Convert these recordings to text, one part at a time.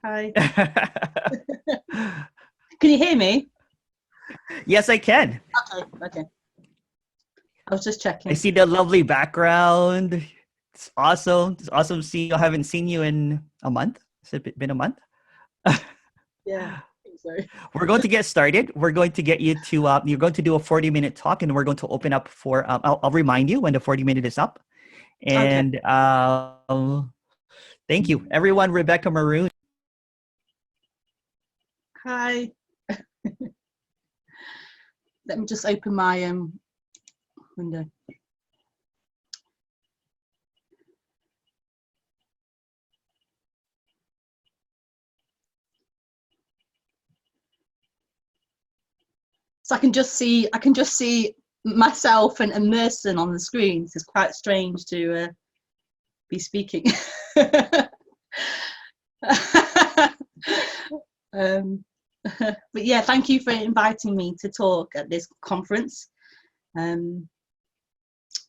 Hi. Can you hear me? Yes, I can. Okay. I was just checking. I see the lovely background. It's awesome. It's awesome seeing you. I haven't seen you in a month. Has it been a month? Yeah, I think so. We're going to get started. We're going to get you to, you're going to do a 40-minute talk, and we're going to open up for, I'll remind you when the 40-minute is up. And thank you, everyone. Rebekah, Maroon. Hi. Let me just open my window. So I can just see myself and Merson on the screen. So it's quite strange to be speaking. But yeah, thank you for inviting me to talk at this conference.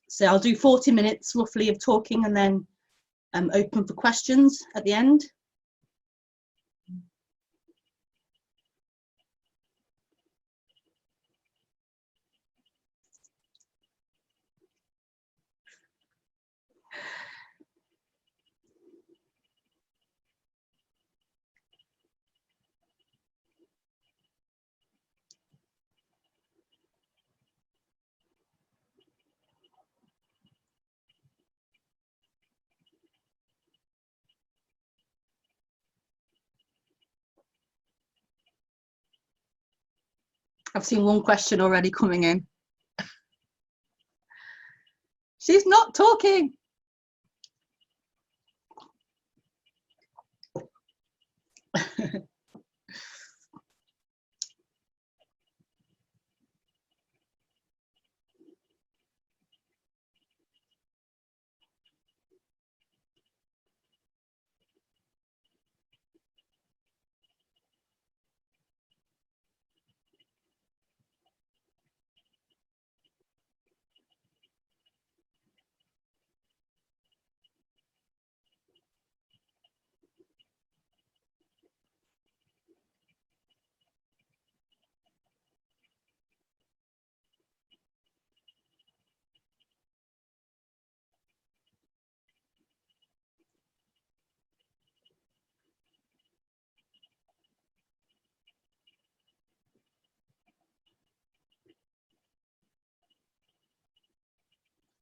So I'll do 40 minutes roughly of talking, and then open for questions at the end. I've seen one question already coming in. She's not talking.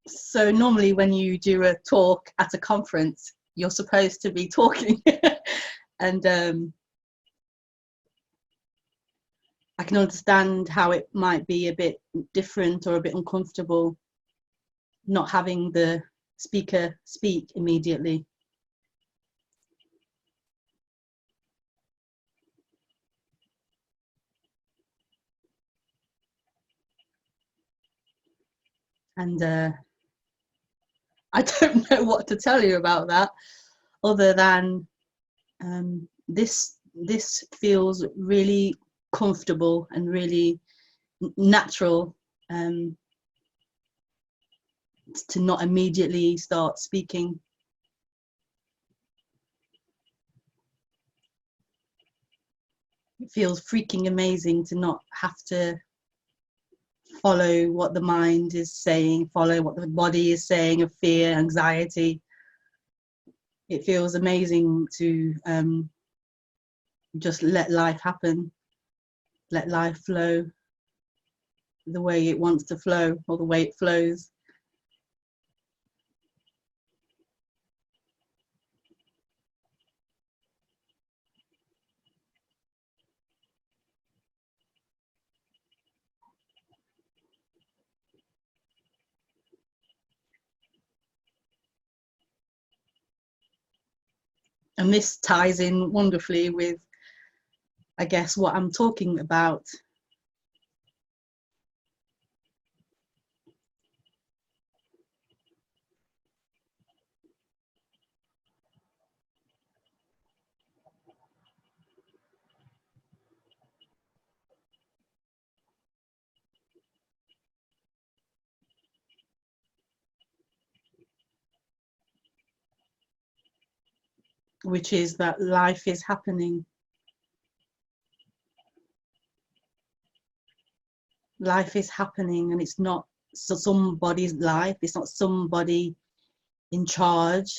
So normally when you do a talk at a conference, you're supposed to be talking. And I can understand how it might be a bit different or a bit uncomfortable not having the speaker speak immediately. And I don't know what to tell you about that, other than this feels really comfortable and really natural, to not immediately start speaking. It feels freaking amazing to not have to follow what the mind is saying, follow what the body is saying of fear, anxiety. It feels amazing to just let life happen, let life flow the way it wants to flow, or the way it flows. And this ties in wonderfully with, I guess, what I'm talking about. which is that life is happening. Life is happening, and it's not somebody's life. It's not somebody in charge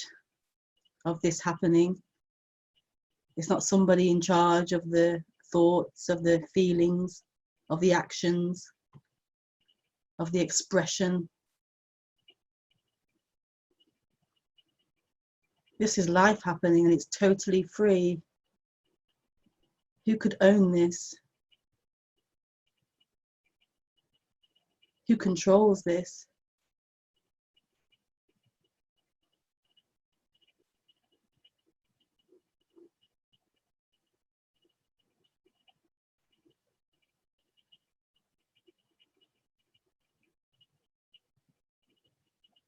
of this happening. It's not somebody in charge of the thoughts, of the feelings, of the actions, of the expression. This is life happening, and it's totally free. Who could own this? Who controls this?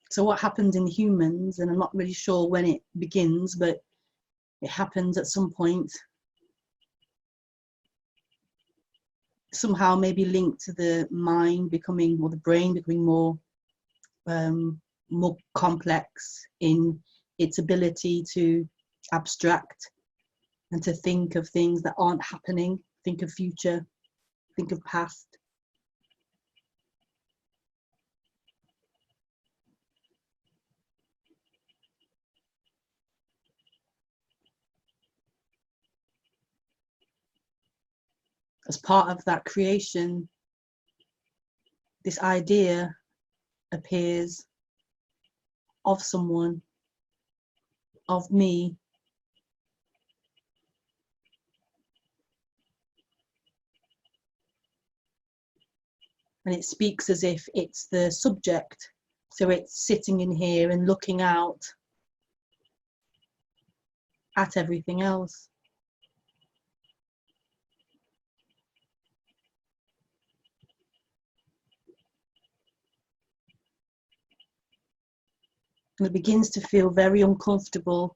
So what happens in humans, and I'm not really sure when it begins, but it happens at some point, somehow maybe linked to the mind becoming, or the brain becoming more complex in its ability to abstract and to think of things that aren't happening, think of future, think of past. As part of that creation, this idea appears of someone, of me, and it speaks as if it's the subject. So it's sitting in here and looking out at everything else. And it begins to feel very uncomfortable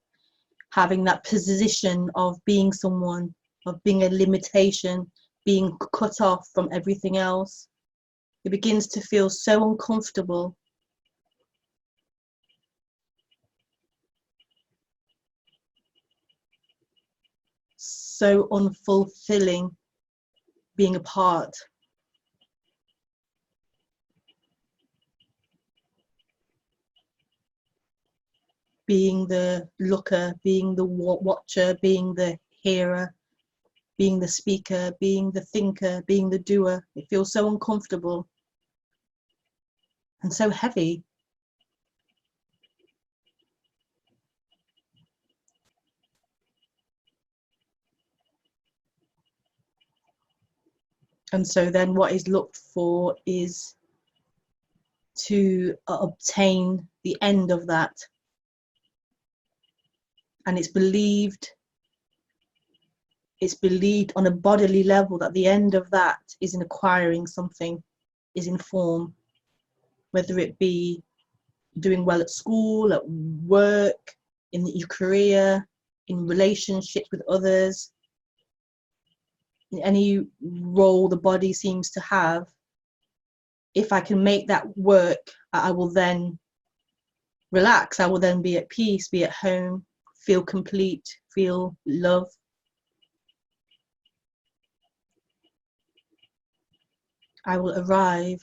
having that position of being someone, of being a limitation, being cut off from everything else. It begins to feel so uncomfortable. So unfulfilling being a part. Being the looker, being the watcher, being the hearer, being the speaker, being the thinker, being the doer. It feels so uncomfortable and so heavy. And so then what is looked for is to obtain the end of that. And it's believed on a bodily level that the end of that is in acquiring something, is in form, whether it be doing well at school, at work, in your career, in relationships with others, in any role the body seems to have. If I can make that work, I will then relax. I will then be at peace, be at home, feel complete, feel love. I will arrive.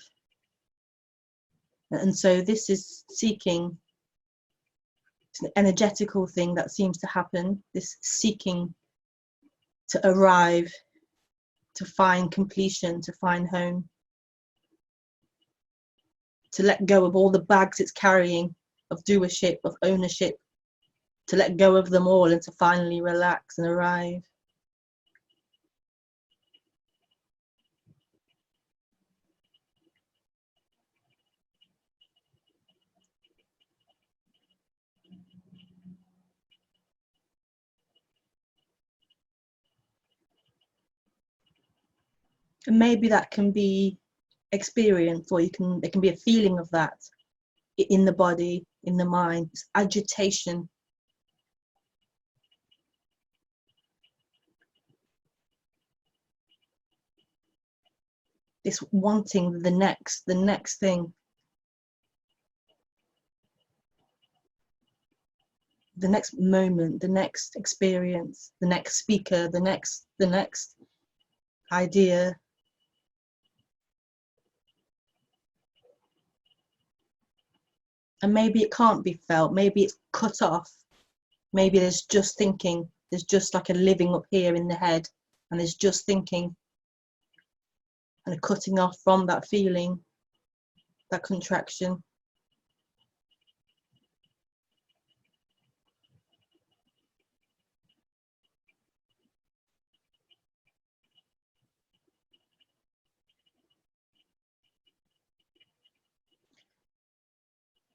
And so this is seeking. It's an energetical thing that seems to happen, this seeking to arrive, to find completion, to find home, to let go of all the bags it's carrying of doership, of ownership, to let go of them all and to finally relax and arrive. And maybe that can be experienced, or there can be a feeling of that in the body, in the mind. It's agitation. This wanting the next thing. the next moment, the next experience, the next speaker, the next idea. And maybe it can't be felt, maybe it's cut off, maybe there's just thinking, there's just like a living up here in the head, and there's just thinking and a cutting off from that feeling, that contraction.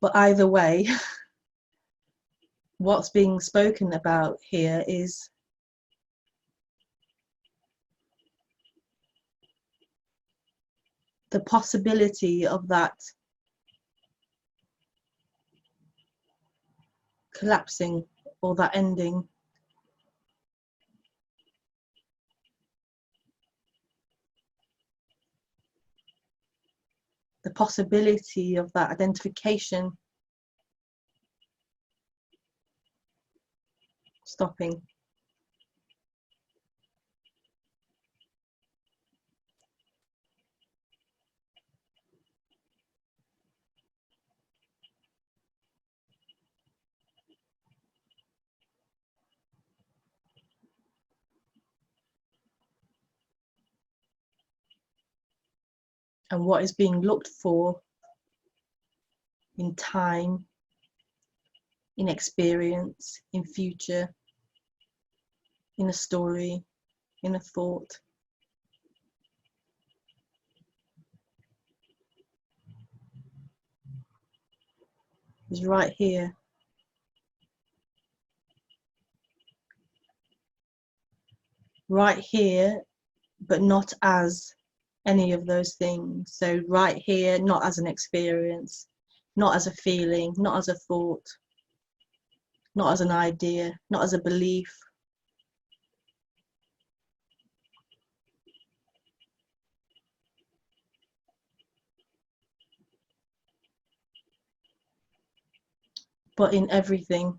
But either way, what's being spoken about here is the possibility of that collapsing or that ending. The possibility of that identification stopping. And what is being looked for in time, in experience, in future, in a story, in a thought, is right here. Right here, but not as any of those things. So right here, not as an experience, not as a feeling, not as a thought, not as an idea, not as a belief. But in everything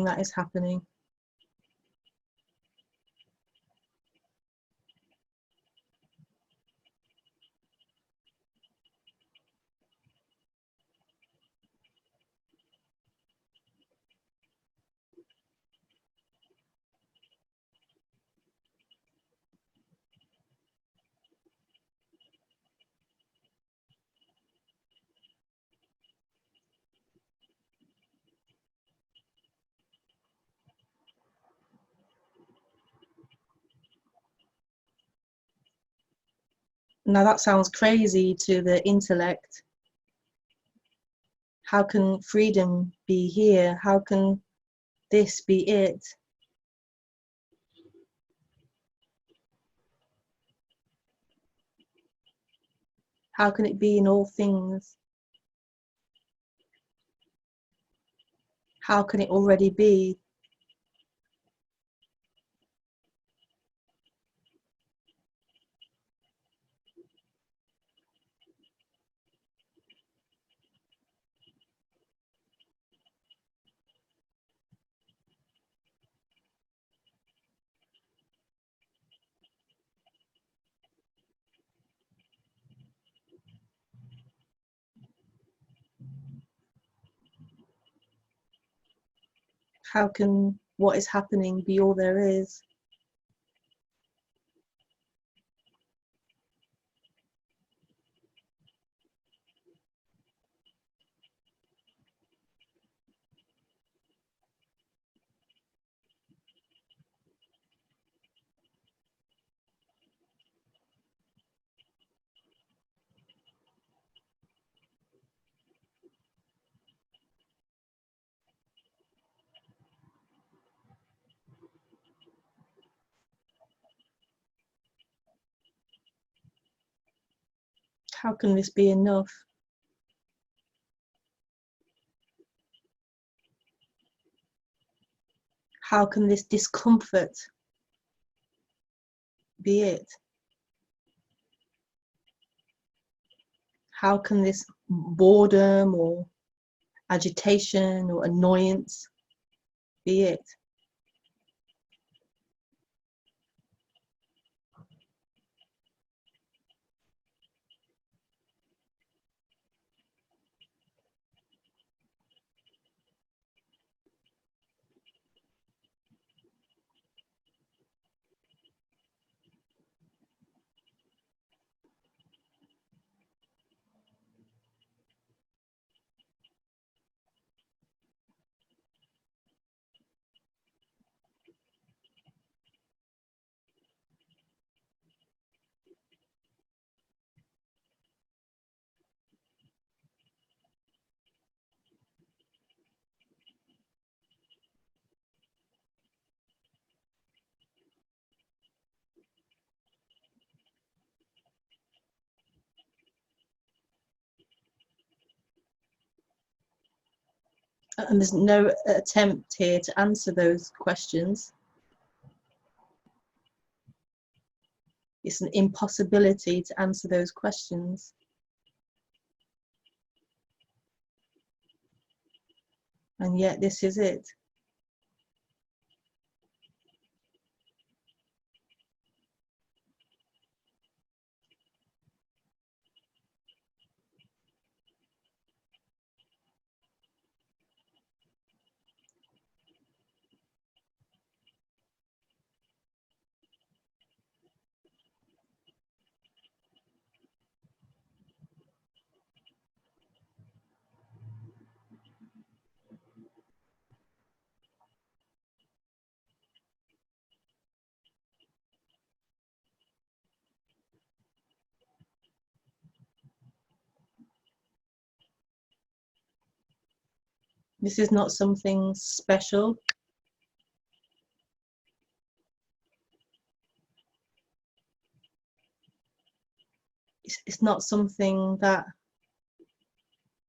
that is happening. Now that sounds crazy to the intellect. How can freedom be here? How can this be it? How can it be in all things? How can it already be? How can what is happening be all there is? How can this be enough? How can this discomfort be it? How can this boredom or agitation or annoyance, be it. And there's no attempt here to answer those questions. It's an impossibility to answer those questions. And yet this is it. This is not something special. It's not something that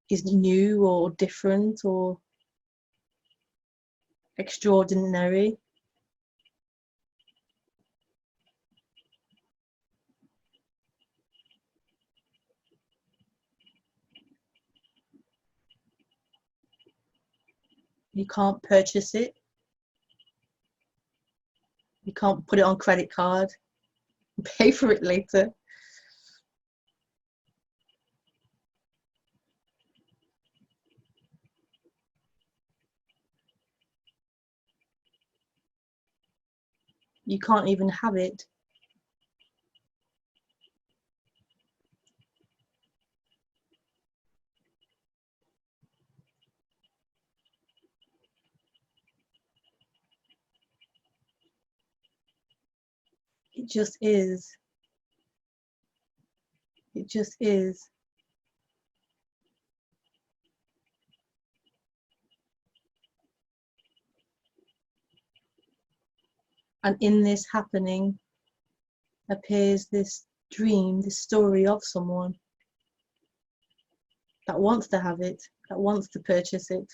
is new or different or extraordinary. You can't purchase it. You can't put it on credit card and pay for it later. You can't even have it. It just is. It just is. And in this happening appears this dream, this story of someone that wants to have it, that wants to purchase it.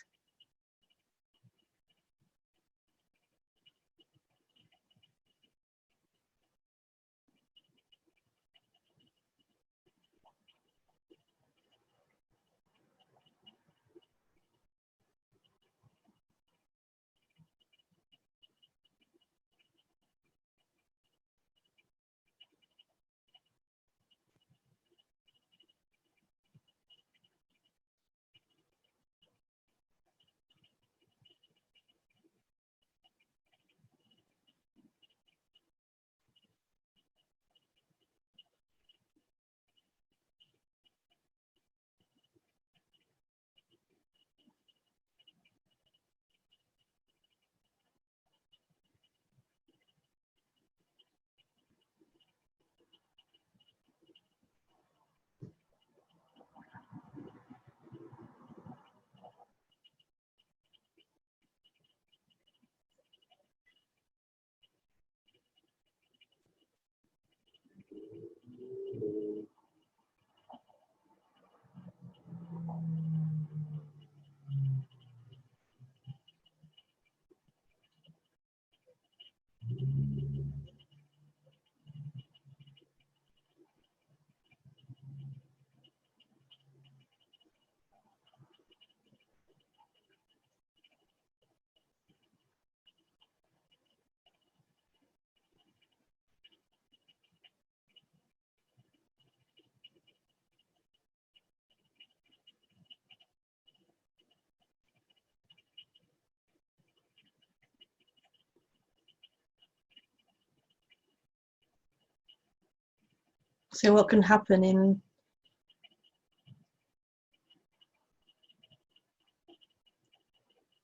So what can happen in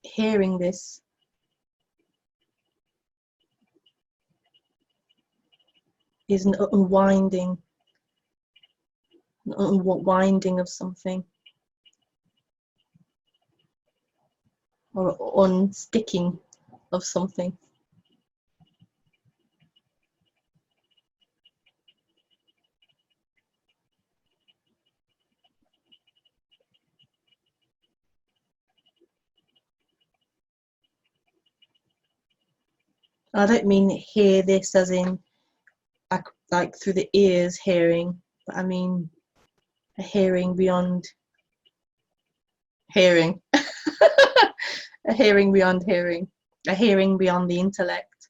hearing this is an unwinding of something, or unsticking of something. I don't mean hear this as in like through the ears hearing, but I mean a hearing beyond hearing. A hearing beyond hearing, a hearing beyond the intellect.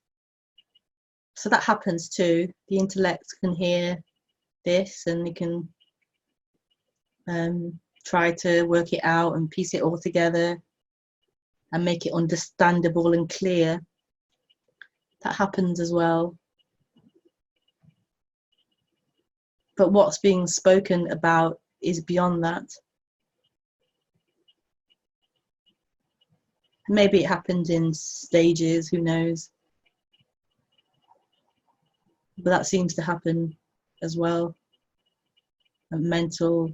So that happens too. The intellect can hear this and it can try to work it out and piece it all together and make it understandable and clear. That happens as well. But what's being spoken about is beyond that. Maybe it happens in stages, who knows? But that seems to happen as well. Mental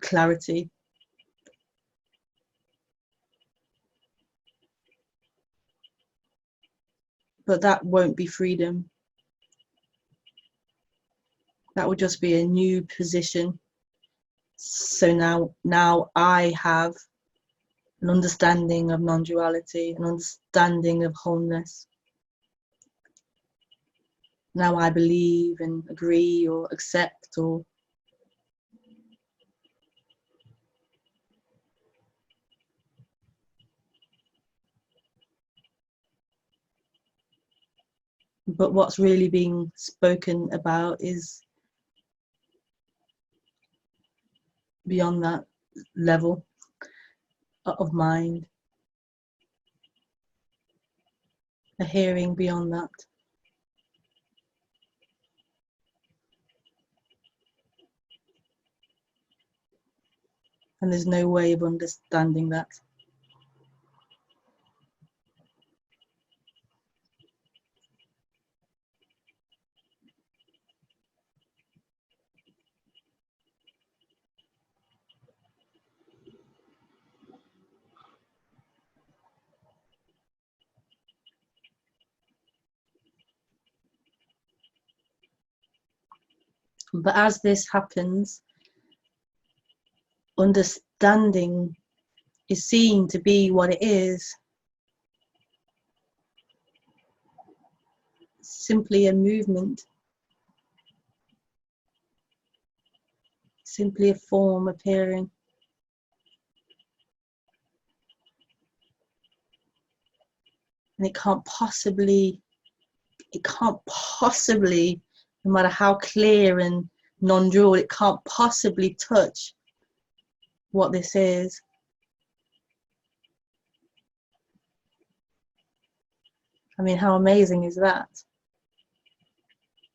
clarity. But that won't be freedom. That would just be a new position. So now I have an understanding of non-duality, an understanding of wholeness. Now I believe and agree or accept or but what's really being spoken about is beyond that level of mind, a hearing beyond that. And there's no way of understanding that. But as this happens, understanding is seen to be what it is, simply a movement, simply a form appearing. And it can't possibly, no matter how clear and non-dual, it can't possibly touch what this is. I mean, how amazing is that?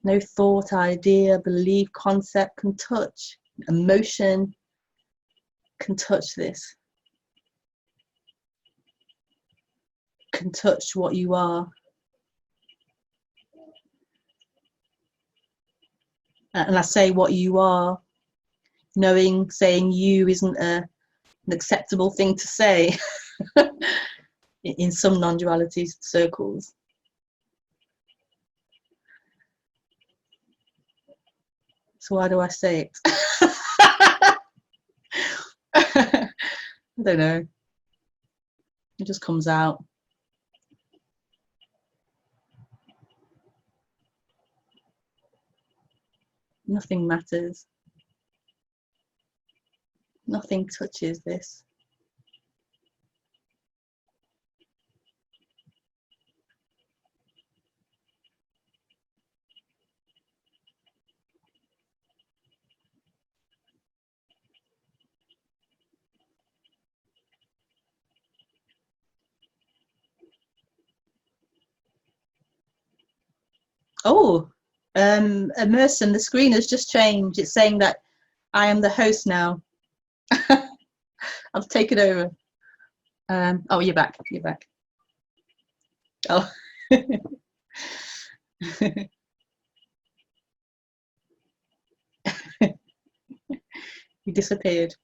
No thought, idea, belief, concept can touch, emotion can touch this, can touch what you are. And I say what you are, knowing saying you isn't an acceptable thing to say in some non-duality circles. So why do I say it? I don't know. It just comes out. Nothing matters. Nothing touches this. Oh, Emerson, the screen has just changed. It's saying that I am the host now. I've taken over. Oh, you're back. You're back. Oh. You disappeared.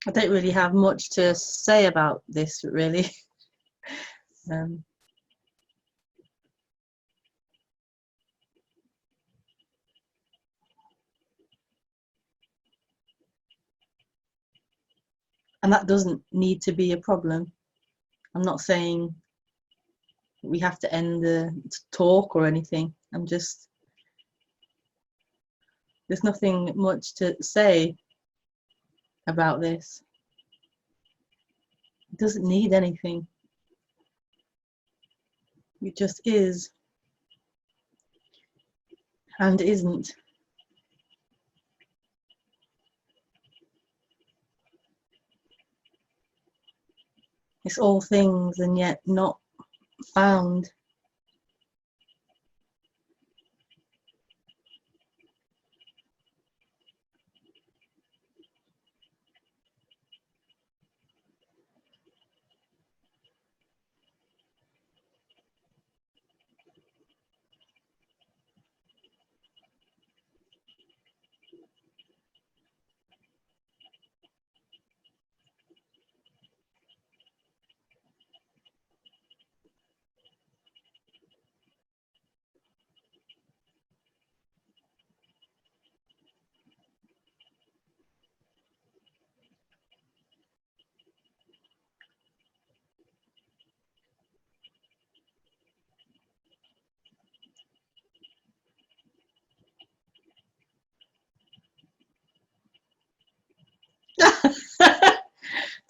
I don't really have much to say about this, really. And that doesn't need to be a problem. I'm not saying we have to end the talk or anything. There's nothing much to say about this. It doesn't need anything. It just is and isn't. It's all things and yet not found.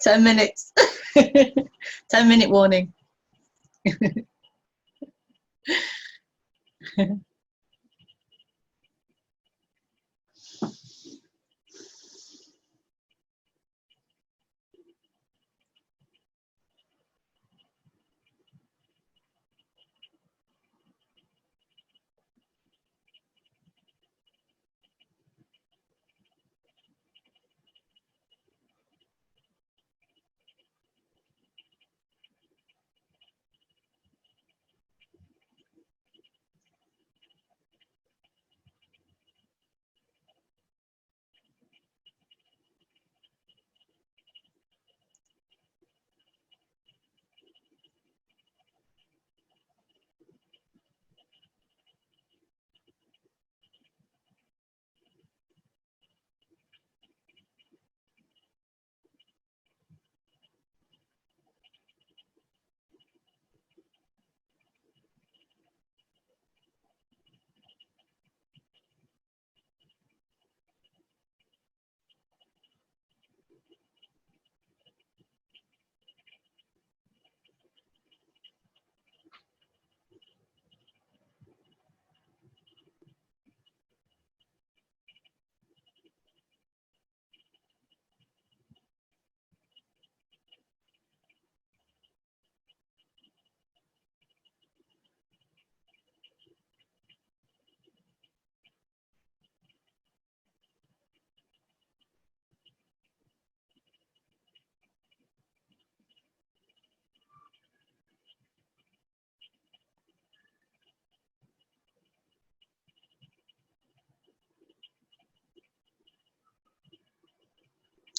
Ten minutes. 10-minute warning.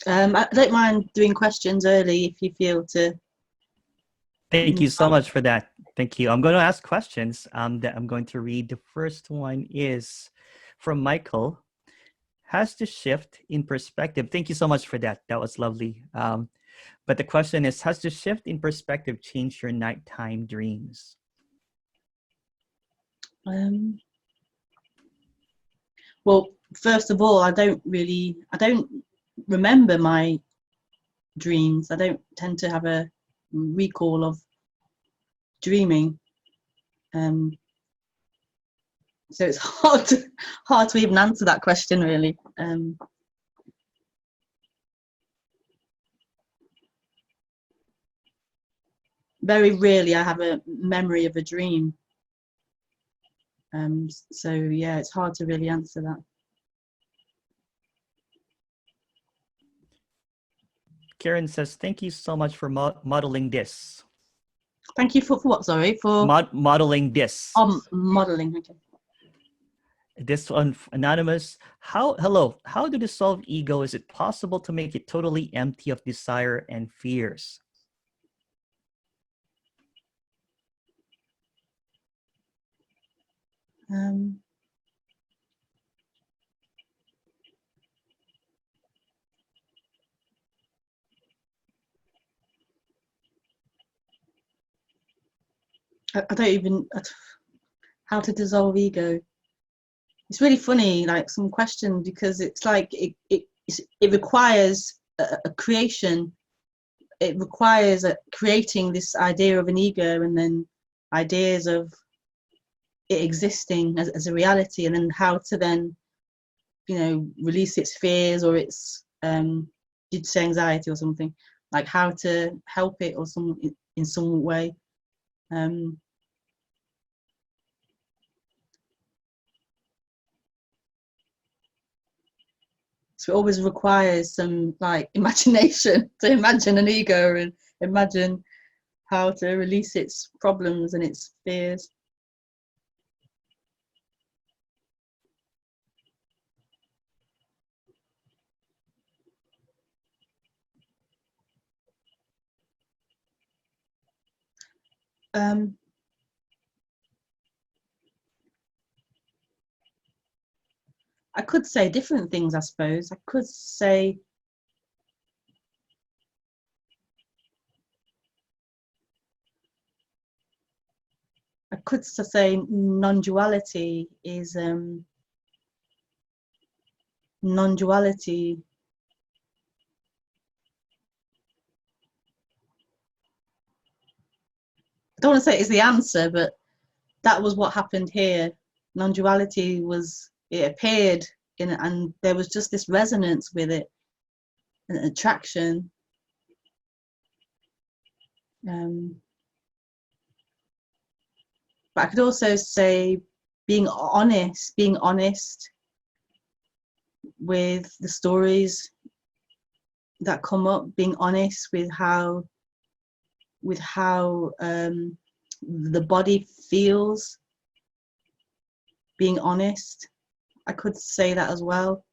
I don't mind doing questions early if you feel to. Thank you so much for that. Thank you. I'm going to ask questions that I'm going to read. The first one is from Michael. Has the shift in perspective, thank you so much for that. That was lovely. But the question is, has the shift in perspective changed your nighttime dreams? Well, first of all, I don't remember my dreams. I don't tend to have a recall of dreaming. So it's hard to even answer that question, really. Very rarely I have a memory of a dream. So yeah, it's hard to really answer that. Karen says, thank you so much for modeling this. Thank you for what, sorry? For modeling this. Modeling, okay. This one, anonymous. How to dissolve ego? Is it possible to make it totally empty of desire and fears? I don't even how to dissolve ego. It's really funny, like some questions, because it's like it requires a creation. It requires creating this idea of an ego, and then ideas of it existing as a reality, and then how to then, release its fears or its did you say anxiety or something, like how to help it or in some way. So it always requires some like imagination to imagine an ego and imagine how to release its problems and its fears. I could say different things, I suppose. I could say nonduality is nonduality. I don't want to say it's the answer, but that was what happened here. Non-duality it appeared and there was just this resonance with it, an attraction. But I could also say being honest with the stories that come up, being honest with how the body feels, being honest. I could say that as well.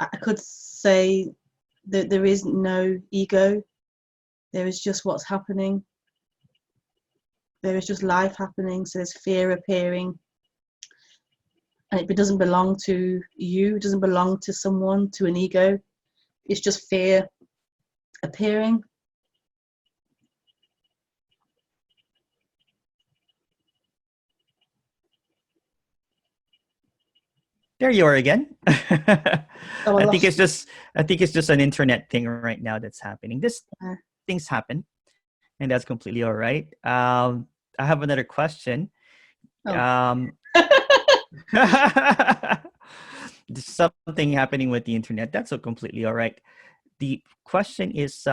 I could say that there is no ego. There is just what's happening. There is just life happening. So there's fear appearing. And it doesn't belong to you. It doesn't belong to someone, to an ego. It's just fear appearing. There you are again. Oh, I think it's just an internet thing right now that's happening. Things happen, and that's completely all right. I have another question. Oh. There's something happening with the internet. That's so completely all right. The question is,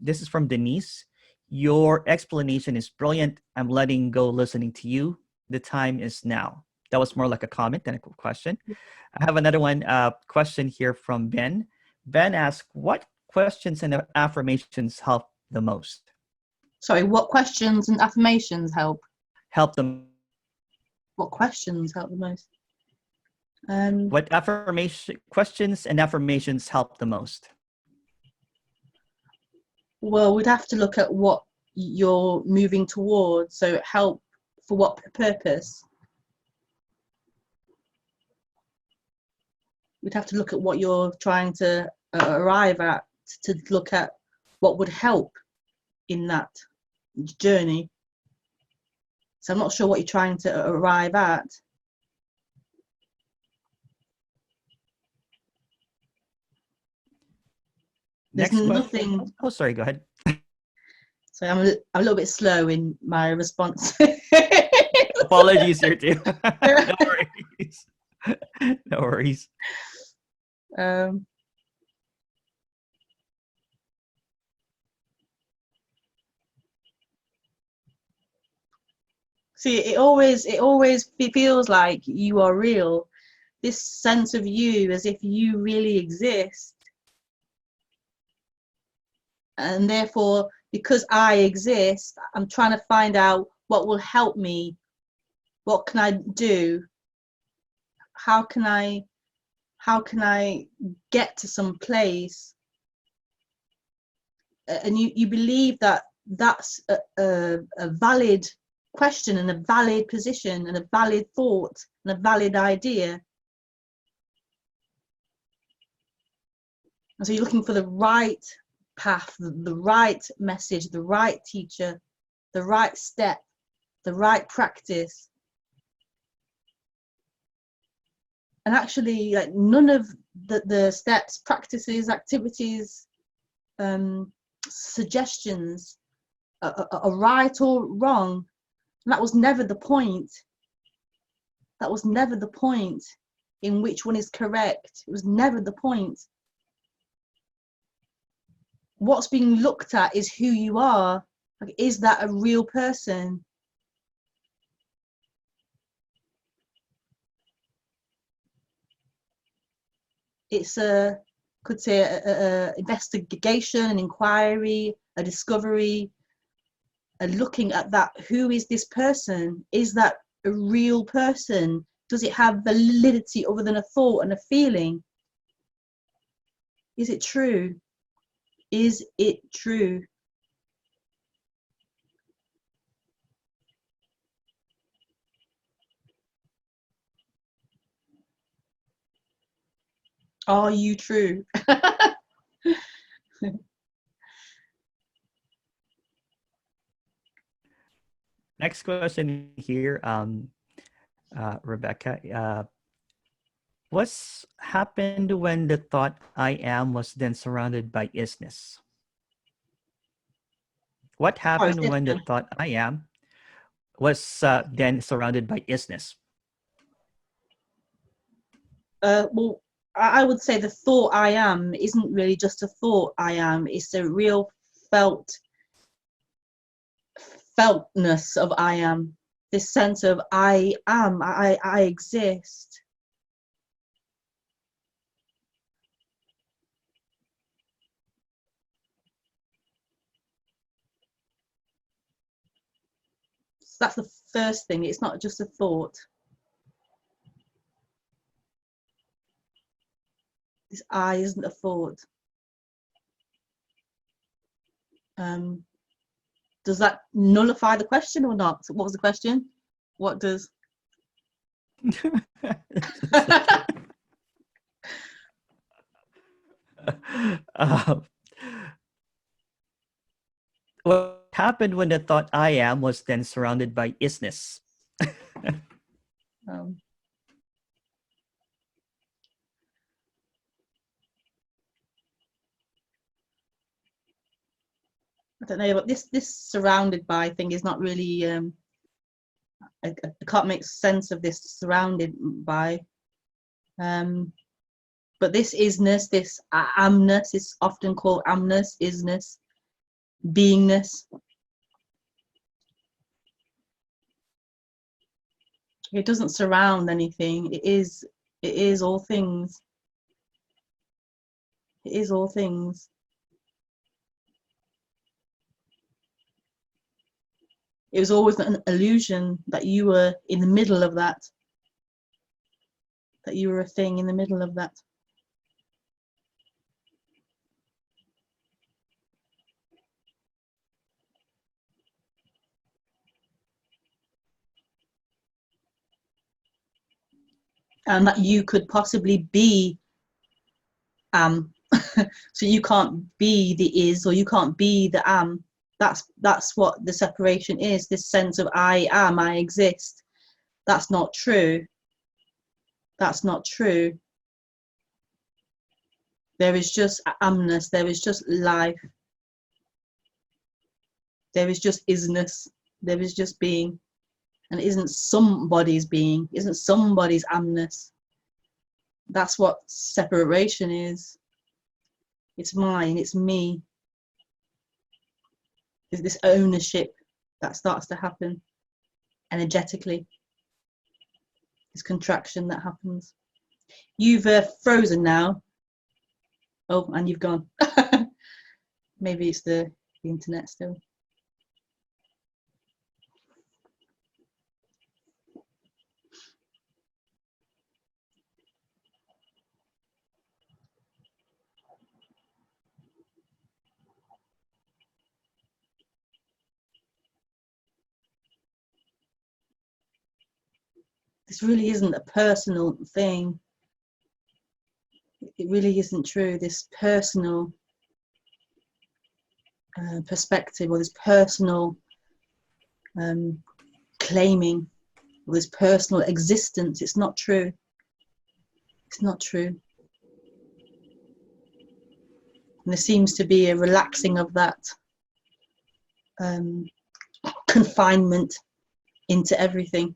this is from Denise. Your explanation is brilliant. I'm letting go listening to you. The time is now. That was more like a comment than a question. I have another one question here from Ben. Ben asks, what questions and affirmations help the most? Sorry, what questions and affirmations help? Help them. What questions help the most? What affirmation questions and affirmations help the most? Well, we'd have to look at what you're moving towards. So help for what purpose? We'd have to look at what you're trying to arrive at, to look at what would help in that journey. So I'm not sure what you're trying to arrive at. There's Next nothing. question. Oh, sorry, go ahead. So I'm a little bit slow in my response. Apologies here too. No worries. No worries. See, it always feels like you are real. This sense of you as if you really exist. And therefore, because I exist, I'm trying to find out what will help me. What can I do? How can I get to some place? And you believe that that's a valid question and a valid position and a valid thought and a valid idea. And so you're looking for the right path, the right message, the right teacher, the right step, the right practice. And actually, like, none of the steps, practices, activities, suggestions are right or wrong. And that was never the point. That was never the point in which one is correct. It was never the point. What's being looked at is who you are. Like, is that a real person? It's could say a investigation, an inquiry, a discovery, a looking at that. Who is this person? Is that a real person? Does it have validity other than a thought and a feeling? Is it true? Is it true? Are you true? Next question here, Rebekah. What's happened when the thought I am was then surrounded by is-ness? What happened when the thought I am was then surrounded by is-ness? Well, I would say the thought I am isn't really just a thought I am. It's a real feltness of I am. This sense of I am, I exist. So that's the first thing. It's not just a thought. This I isn't a thought. Does that nullify the question or not? So what was the question? What does? What happened when the thought I am was then surrounded by is-ness? I don't know, but this surrounded by thing is not really. I can't make sense of this surrounded by. But this isness, this amness, is often called amness, isness, beingness. It doesn't surround anything. It is all things. It is all things. It was always an illusion that you were in the middle of that. that you were a thing in the middle of that. And that you could possibly be so you can't be the is, or you can't be the am. That's what the separation is, this sense of I am, I exist. That's not true. That's not true. There is just amness, there is just life. There is just is-ness. There is just being. And it isn't somebody's being, it isn't somebody's amness. That's what separation is. It's mine, it's me. There's this ownership that starts to happen energetically. This contraction that happens. You've frozen now. Oh, and you've gone. Maybe it's the internet still. This really isn't a personal thing. It really isn't true. This personal perspective, or this personal claiming, or this personal existence, it's not true. It's not true. And there seems to be a relaxing of that confinement into everything.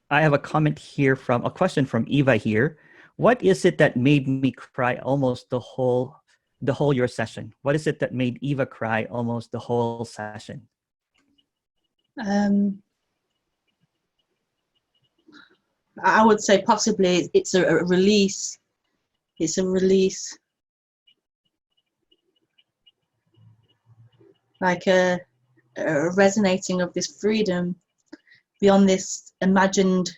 I have a question from Eva here. What is it that made me cry almost the whole your session? What is it that made Eva cry almost the whole session? I would say possibly it's a release. It's a release. Like a resonating of this freedom beyond this imagined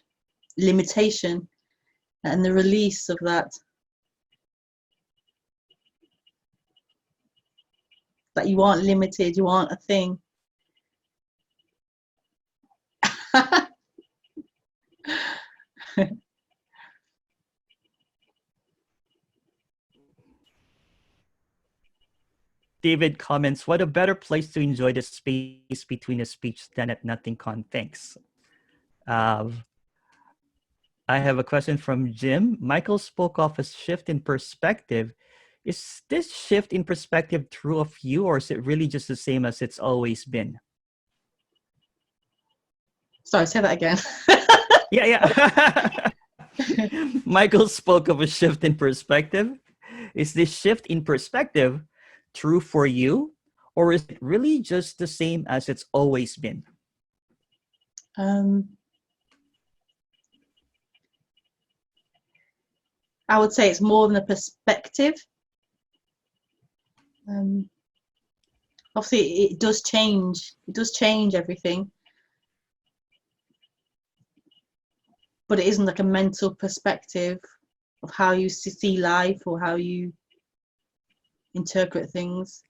limitation, and the release of that. That you aren't limited, you aren't a thing. David comments, what a better place to enjoy the space between a speech than at Nothing Con. Thanks. I have a question from Jim. Michael spoke of a shift in perspective. Is this shift in perspective true of you, or is it really just the same as it's always been? Sorry, say that again. Yeah. Michael spoke of a shift in perspective. Is this shift in perspective true for you, or is it really just the same as it's always been? I would say it's more than a perspective. Obviously, it does change. It does change everything. But it isn't like a mental perspective of how you see life or how you interpret things.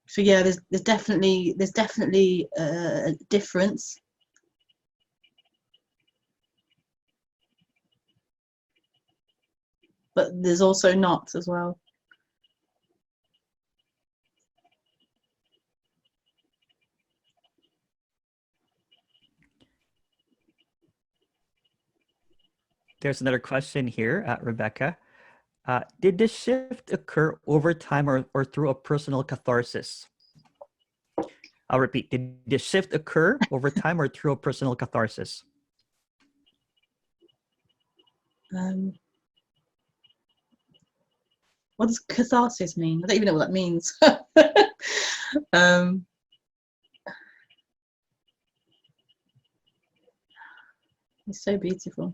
So yeah, there's definitely a difference. But there's also not as well. There's another question here at Rebekah. Did this shift occur over time or through a personal catharsis? I'll repeat. Did this shift occur over time or through a personal catharsis? What does catharsis mean? I don't even know what that means. It's so beautiful.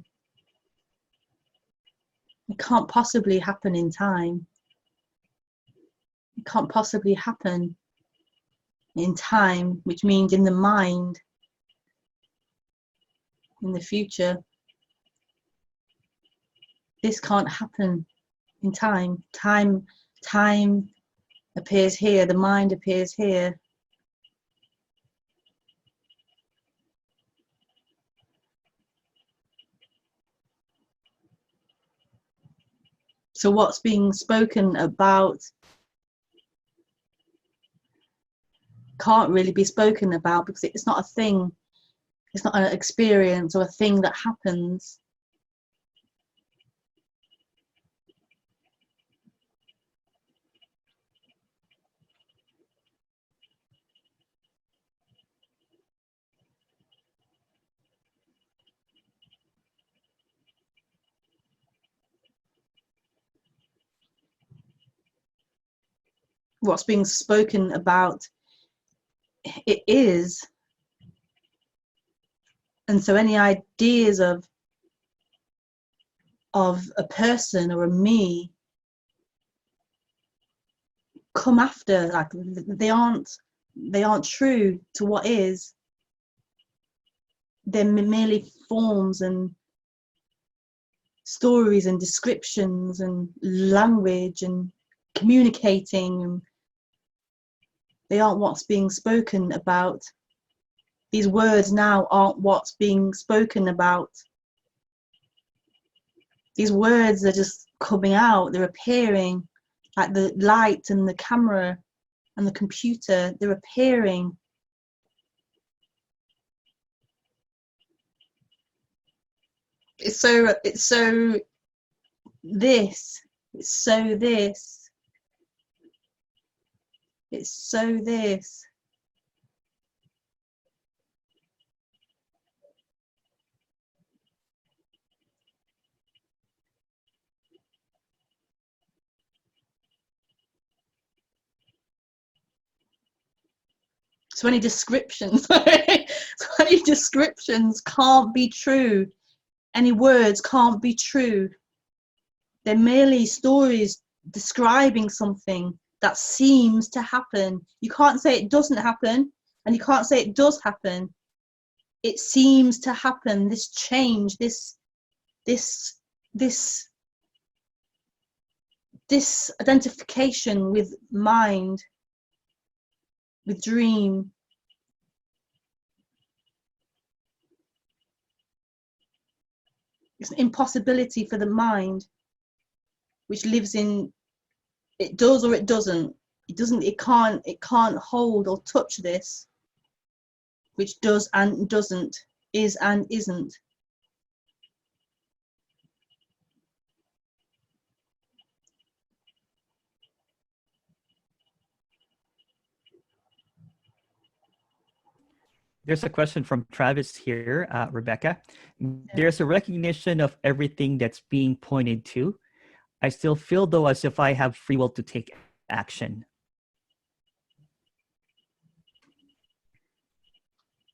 It can't possibly happen in time. It can't possibly happen in time, which means in the mind, in the future. This can't happen in time. Time appears here, the mind appears here. So what's being spoken about can't really be spoken about because it's not a thing. It's not an experience or a thing that happens. What's being spoken about, it is. And so any ideas of a person or a me come after, like they aren't true to what is. They're merely forms and stories and descriptions and language and communicating, and they aren't what's being spoken about. These words now aren't what's being spoken about. These words are just coming out, they're appearing, like the light and the camera and the computer, they're appearing. It's so this. It's so this. It's so this. So any descriptions, so any descriptions can't be true. Any words can't be true. They're merely stories describing something that seems to happen. You can't say it doesn't happen, and you can't say it does happen. It seems to happen. This change, this identification with mind, with dream. It's an impossibility for the mind, which lives in it does or it doesn't. It can't hold or touch this, which does and doesn't, is and isn't. There's a question from Travis here, Rebekah. There's a recognition of everything that's being pointed to. I still feel though as if I have free will to take action.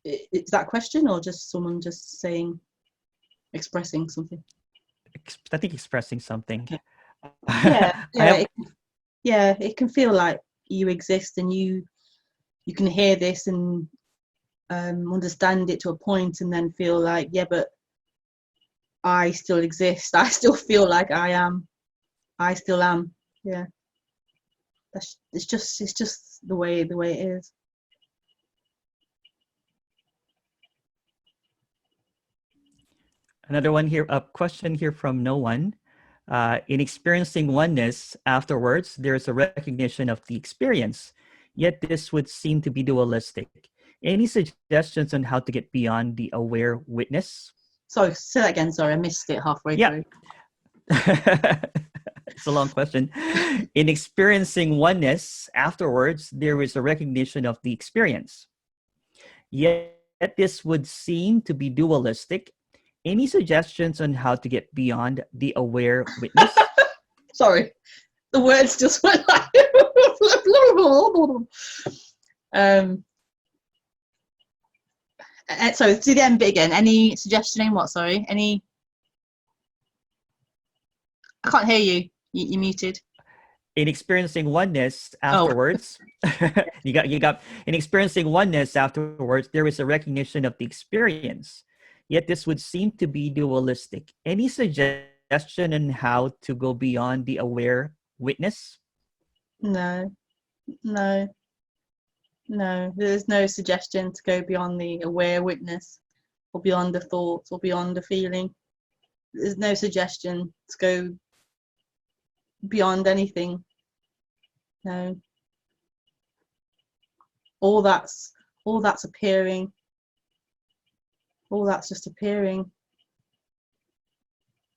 Is that a question or just someone just saying, expressing something? I think expressing something. Okay. It can feel like you exist and you can hear this and understand it to a point and then feel like, yeah, but I still exist. I still feel like I still am. Yeah. It's just the way it is. Another one here, a question here from no one. In experiencing oneness afterwards, there's a recognition of the experience, yet this would seem to be dualistic. Any suggestions on how to get beyond the aware witness? Sorry, say that again. Sorry, I missed it halfway through. It's a long question. In experiencing oneness afterwards, there is a recognition of the experience, yet this would seem to be dualistic. Any suggestions on how to get beyond the aware witness? Sorry, the words just went like Sorry, do the end bit again. Any suggestion in what? Sorry, any? I can't hear you. You're muted. In experiencing oneness Oh, afterwards, you got in experiencing oneness afterwards, there is a recognition of the experience. Yet this would seem to be dualistic. Any suggestion on how to go beyond the aware witness? no, no, no. There's no suggestion to go beyond the aware witness, or beyond the thoughts, or beyond the feeling. There's no suggestion to go beyond anything. No. All that's appearing. All that's just appearing.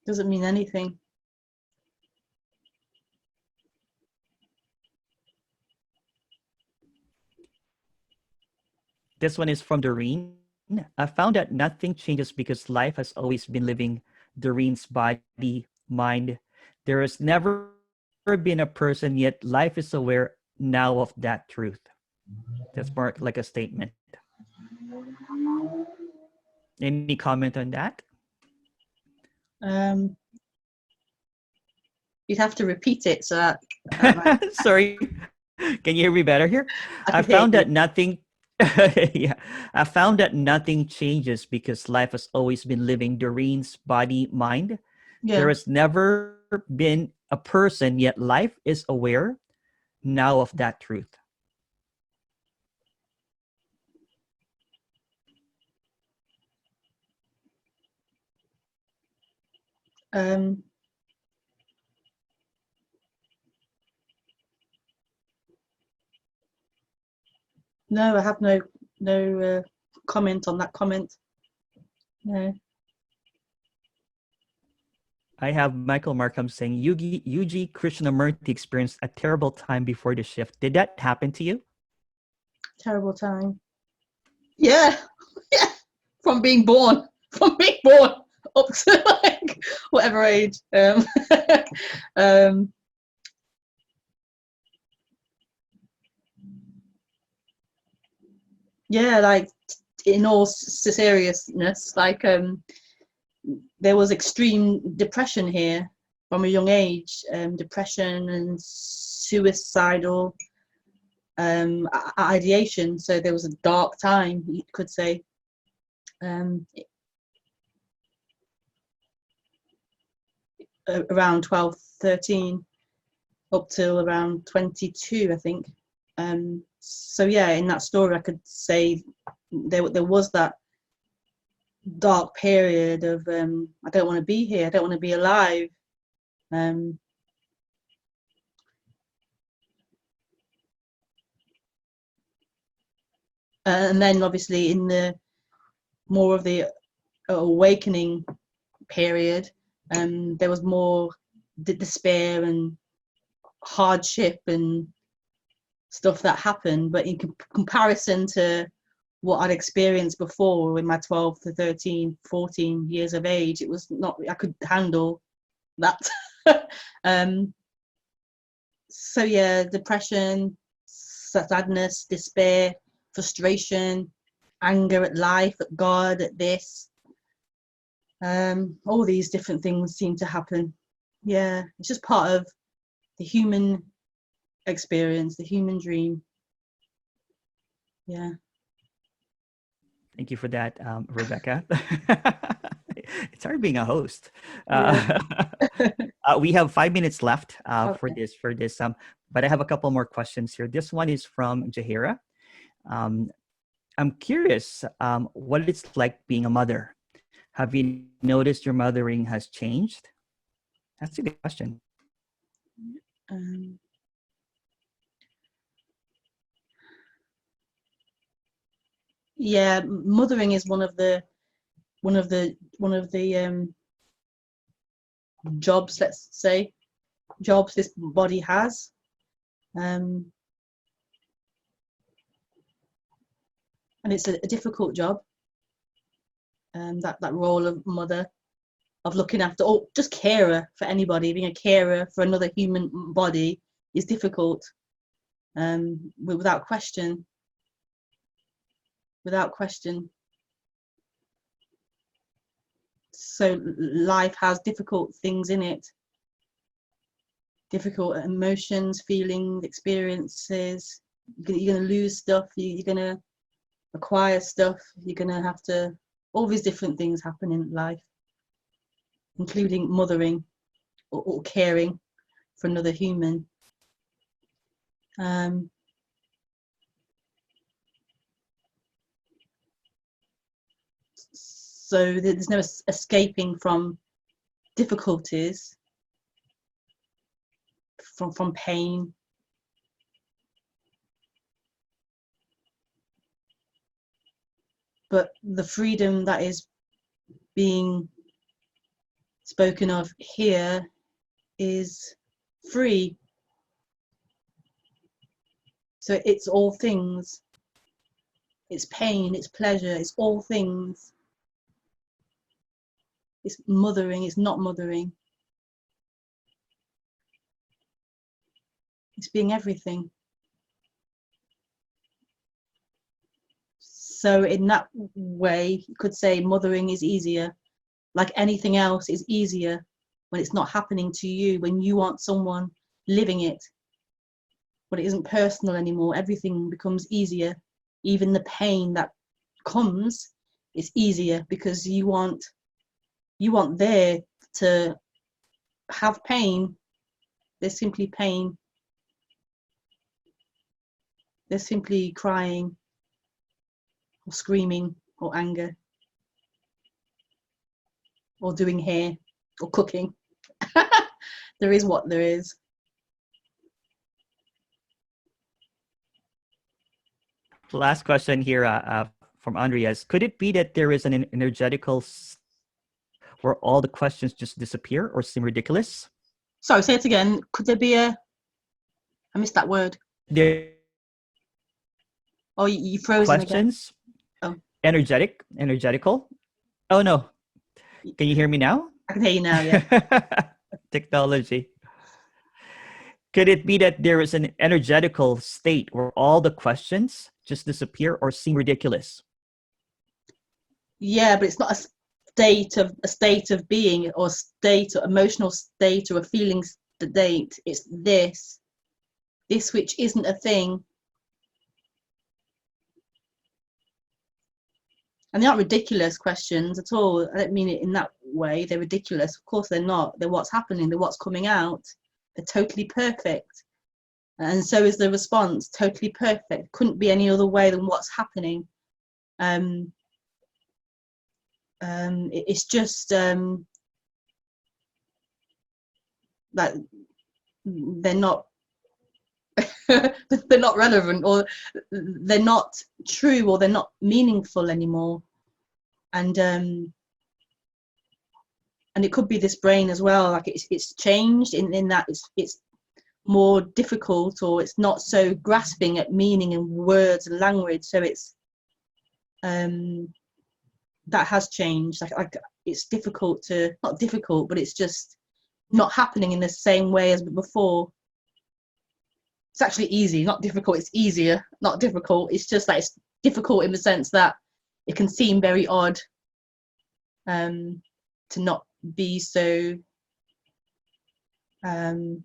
Doesn't mean anything. This one is from Doreen. I found that nothing changes because life has always been living Doreen's body, mind. There has never been a person, yet life is aware now of that truth. That's more like a statement. Any comment on that? You'd have to repeat it so that. Sorry, can you hear me better here? I found that nothing. Yeah, I found that nothing changes because life has always been living Doreen's body, mind. Yeah. There has never been a person, yet life is aware now of that truth. No, I have no comment on that comment. No. I have Michael Markham saying, Yuji Krishnamurti experienced a terrible time before the shift. Did that happen to you? Terrible time. Yeah. Yeah. From being born up to like whatever age. Yeah, like in all seriousness, like there was extreme depression here from a young age, depression and suicidal ideation. So there was a dark time, you could say. Around 12, 13, up till around 22, I think. So yeah, in that story, I could say there was that dark period of I don't want to be here, I don't want to be alive. And then obviously in the more of the awakening period, there was more despair and hardship and stuff that happened, but in comparison to what I'd experienced before in my 12 to 13, 14 years of age, it was not, I could handle that. So yeah, depression, sadness, despair, frustration, anger at life, at God, at this. All these different things seem to happen. Yeah, it's just part of the human experience, the human dream. Yeah. Thank you for that, Rebekah. It's hard being a host. Yeah. We have 5 minutes left Okay. for this. But I have a couple more questions here. This one is from Jahira. I'm curious what it's like being a mother. Have you noticed your mothering has changed? That's a good question. Yeah, mothering is one of the jobs, let's say, jobs this body has. And it's a difficult job. That role of mother, of looking after, or just carer for anybody, being a carer for another human body is difficult. Without question. So life has difficult things in it, difficult emotions, feelings, experiences. You're going to lose stuff, you're going to acquire stuff, you're going to have to, all these different things happen in life, including mothering or caring for another human. So there's no escaping from difficulties, from pain. But the freedom that is being spoken of here is free. So it's all things. It's pain, it's pleasure, it's all things. It's mothering, it's not mothering. It's being everything. So in that way, you could say mothering is easier. Like anything else is easier when it's not happening to you, when you want someone living it. When it isn't personal anymore, everything becomes easier. Even the pain that comes is easier because you want there to have pain. There's simply pain. There's simply crying or screaming or anger or doing hair or cooking. There is what there is. Last question here from Andreas. Could it be that there is an energetical where all the questions just disappear or seem ridiculous? Sorry, say it again. Could there be a... I missed that word. There Oh, you frozen questions again. Oh. Energetical. Oh no, can you hear me now? I can hear you now, yeah. Technology. Could it be that there is an energetical state where all the questions just disappear or seem ridiculous? Yeah, but it's not a state of being or state or emotional state or a feeling state. It's this which isn't a thing. And they're not ridiculous questions at all. I don't mean it in that way. They're ridiculous. Of course they're not. They're what's happening. They're what's coming out. They're totally perfect. And so is the response. Totally perfect. Couldn't be any other way than what's happening. It's just like they're not they're not relevant, or they're not true, or they're not meaningful anymore. And it could be this brain as well, like it's changed in that it's more difficult, or it's not so grasping at meaning and words and language. So it's that has changed. Like it's difficult to, not difficult, but it's just not happening in the same way as before. It's actually easy, not difficult. It's easier, not difficult. It's just like it's difficult in the sense that it can seem very odd to not be so for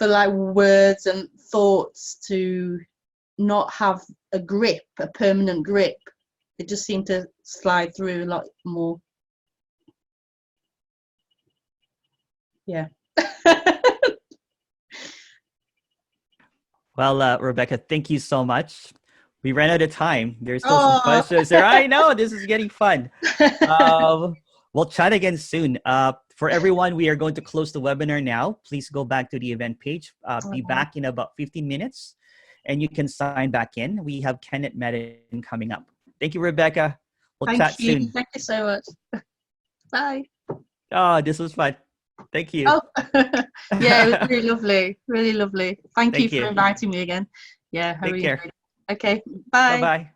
like words and thoughts to not have a grip, a permanent grip. It just seemed to slide through a lot more. Yeah. Well, Rebekah, thank you so much. We ran out of time. There's still some questions there. I know, this is getting fun. We'll chat again soon. For everyone, we are going to close the webinar now. Please go back to the event page. Be back in about 15 minutes, and you can sign back in. We have Kenneth Madden coming up. Thank you, Rebekah. We'll chat soon. Thank you so much. Bye. Oh, this was fun. Thank you. Oh, yeah, it was really lovely. Really lovely. Thank you for you. inviting me again. Yeah, I Take really care. enjoyed it. Okay, bye. Bye-bye.